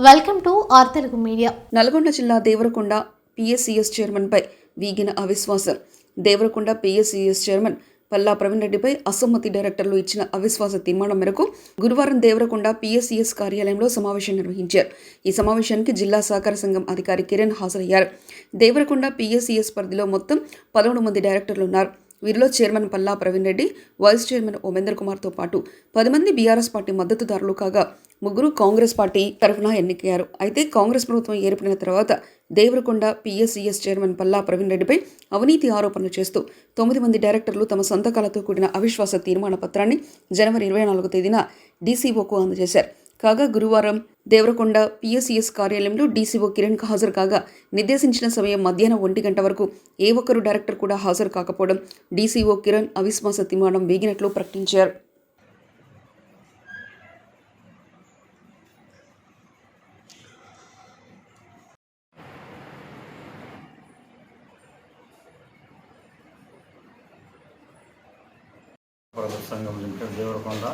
Welcome to our Telugu media. Nalgonda జిల్లా Devarakonda PSCS chairman పై వీగిన అవిశ్వాసం. దేవరకొండ పిఎస్సిఎస్ చైర్మన్ పల్లా ప్రవీణ్ రెడ్డిపై అసమ్మతి డైరెక్టర్లు ఇచ్చిన అవిశ్వాస తీర్మానం మేరకు గురువారం దేవరకొండ పిఎస్సిఎస్ కార్యాలయంలో సమావేశం నిర్వహించారు. ఈ సమావేశానికి జిల్లా సహకార సంఘం అధికారి కిరణ్ హాజరయ్యారు. దేవరకొండ పిఎస్సిఎస్ పరిధిలో మొత్తం 11 మంది డైరెక్టర్లు ఉన్నారు. వీరిలో chairman Palla Praveen Reddy, vice chairman Omender కుమార్తో పాటు 10 మంది బీఆర్ఎస్ పార్టీ మద్దతుదారులు కాగా 3 కాంగ్రెస్ పార్టీ తరఫున ఎన్నికయ్యారు. అయితే కాంగ్రెస్ ప్రభుత్వం ఏర్పడిన తర్వాత దేవరకొండ పిఎస్సిఎస్ చైర్మన్ పల్లా ప్రవీణ్ రెడ్డిపై అవినీతి ఆరోపణలు చేస్తూ 9 మంది డైరెక్టర్లు తమ సంతకాలతో కూడిన అవిశ్వాస తీర్మాన పత్రాన్ని జనవరి 24వ తేదీన డీసీఓకు అందజేశారు. కాగా గురువారం దేవరకొండ పిఎస్సిఎస్ కార్యాలయంలో డీసీఓ కిరణ్ హాజరు కాగా నిర్దేశించిన సమయం మధ్యాహ్నం 1 గంట వరకు ఏ ఒక్కరు డైరెక్టర్ కూడా హాజరు కాకపోవడం డీసీఓ కిరణ్ అవిశ్వాస తీర్మానం వేగినట్లు ప్రకటించారు. సంఘం లిమిటెడ్ దేవరకొండ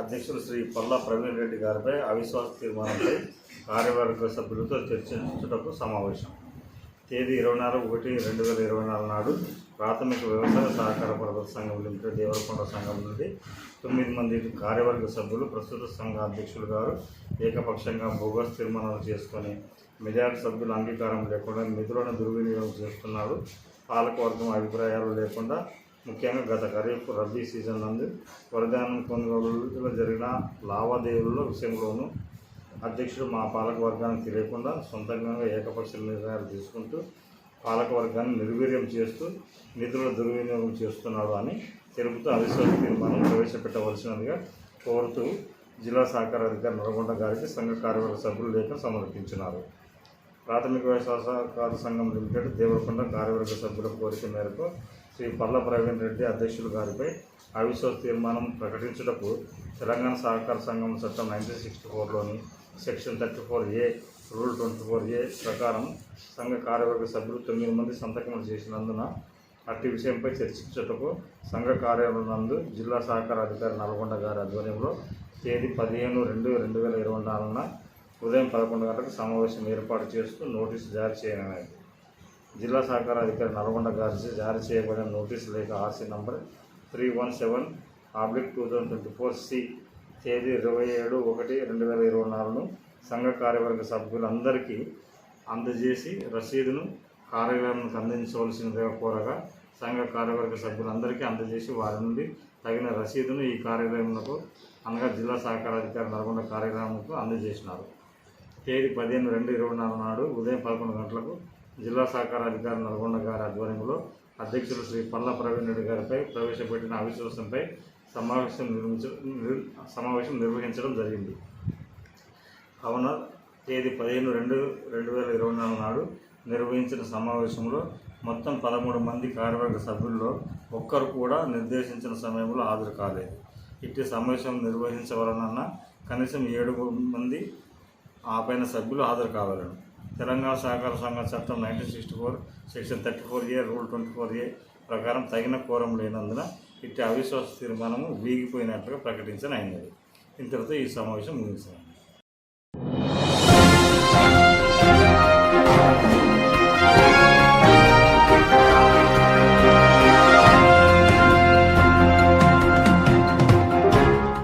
అధ్యక్షులు శ్రీ పల్లా ప్రవీణ్ రెడ్డి గారిపై అవిశ్వాస తీర్మానంపై కార్యవర్గ సభ్యులతో చర్చించుటకు సమావేశం. తేదీ 24/1/2024 నాడు ప్రాథమిక వ్యవసాయ సహకార పరపతి సంఘం లిమిటెడ్ దేవరకొండ సంఘం నుండి 9 మంది కార్యవర్గ సభ్యులు ప్రస్తుత సంఘ అధ్యక్షులు గారు ఏకపక్షంగా బోగస్ తీర్మానాలు చేసుకొని మెజారిటీ సభ్యుల అంగీకారం లేకుండా నిధులను దుర్వినియోగం చేస్తున్నారు. పాలకవర్గం అభిప్రాయాలు లేకుండా ముఖ్యంగా గత ఖరీఫ్ రబీ సీజన్ నందు వరధానం కొనుగోలులో జరిగిన లావాదేవీల విషయంలోనూ అధ్యక్షుడు మా పాలకవర్గానికి తెలియకుండా సొంతంగా ఏకపక్ష నిర్ణయాలు తీసుకుంటూ పాలకవర్గాన్ని నిర్వీర్యం చేస్తూ నిధుల దుర్వినియోగం చేస్తున్నాడు అని తెలుపుతూ అవిశ్వాస తీర్మానం ప్రవేశపెట్టవలసినదిగా కోరుతూ జిల్లా సహకార అధికారి నల్గొండ గారికి సంఘ కార్యవర్గ సభ్యులు లేఖ సమర్పించినారు. ప్రాథమిక వ్యవసాయ సహకార సంఘం లిమిటెడ్ దేవరకొండ కార్యవర్గ సభ్యుల కోరిక మేరకు శ్రీ పల్లా ప్రవీణ్ రెడ్డి అధ్యక్షులు గారిపై అవిశ్వాస తీర్మానం ప్రకటించుటకు తెలంగాణ సహకార సంఘం చట్టం 1964లోని సెక్షన్ 34A రూల్ 24A ప్రకారం సంఘ కార్యవర్గ సభ్యులు 9 మంది సంతకం చేసినందున అట్టి విషయంపై చర్చించుటకు సంఘ కార్యాలయం నందు జిల్లా సహకార అధికారి నల్గొండ గారి ఆధ్వర్యంలో తేదీ 15/2/2024 ఉదయం 11 గంటలకు సమావేశం ఏర్పాటు చేస్తూ నోటీసు జారీ చేయనున్నది. జిల్లా సహకార అధికారి నల్గొండ గారి జారీ చేయబడిన నోటీసు లేఖ ఆర్సీ నంబర్ 317/2024 సి తేదీ 27/1/2024 సంఘ కార్యవర్గ సభ్యులందరికీ అందజేసి రసీదును కార్యాలయానికి అందించవలసిందిగా కోరగా సంఘ కార్యవర్గ సభ్యులందరికీ అందజేసి వారి నుండి తగిన రసీదును ఈ కార్యాలయంలో అనగా జిల్లా సహకార అధికారి నల్గొండ కార్యాలయంకు అందజేసినారు. తేదీ 15/2/24 నాడు ఉదయం 11 గంటలకు జిల్లా సహకార అధికారి నల్గొండ గారి ఆధ్వర్యంలో అధ్యక్షులు శ్రీ పల్లా ప్రవీణ్ రెడ్డి గారిపై ప్రవేశపెట్టిన అవిశ్వాసంపై సమావేశం నిర్వహించడం జరిగింది. కావున తేదీ 15/2/2024 నాడు నిర్వహించిన సమావేశంలో మొత్తం 13 మంది కార్యవర్గ సభ్యుల్లో ఒక్కరు కూడా నిర్దేశించిన సమయంలో హాజరు కాలేదు. ఇట్టి సమావేశం నిర్వహించవలనన్న కనీసం 7 మంది ఆ పైన సభ్యులు హాజరు కావాలను. తెలంగాణ సహకార సంఘం చట్టం 1964 సెక్షన్ 34A రూల్ 24A ప్రకారం తగిన కోరం లేనందున ఇట్టి అవిశ్వాస తీర్మానము వీగిపోయినట్లుగా ప్రకటించనైనది. ఇంతటితో ఈ సమావేశం ముగిసింది.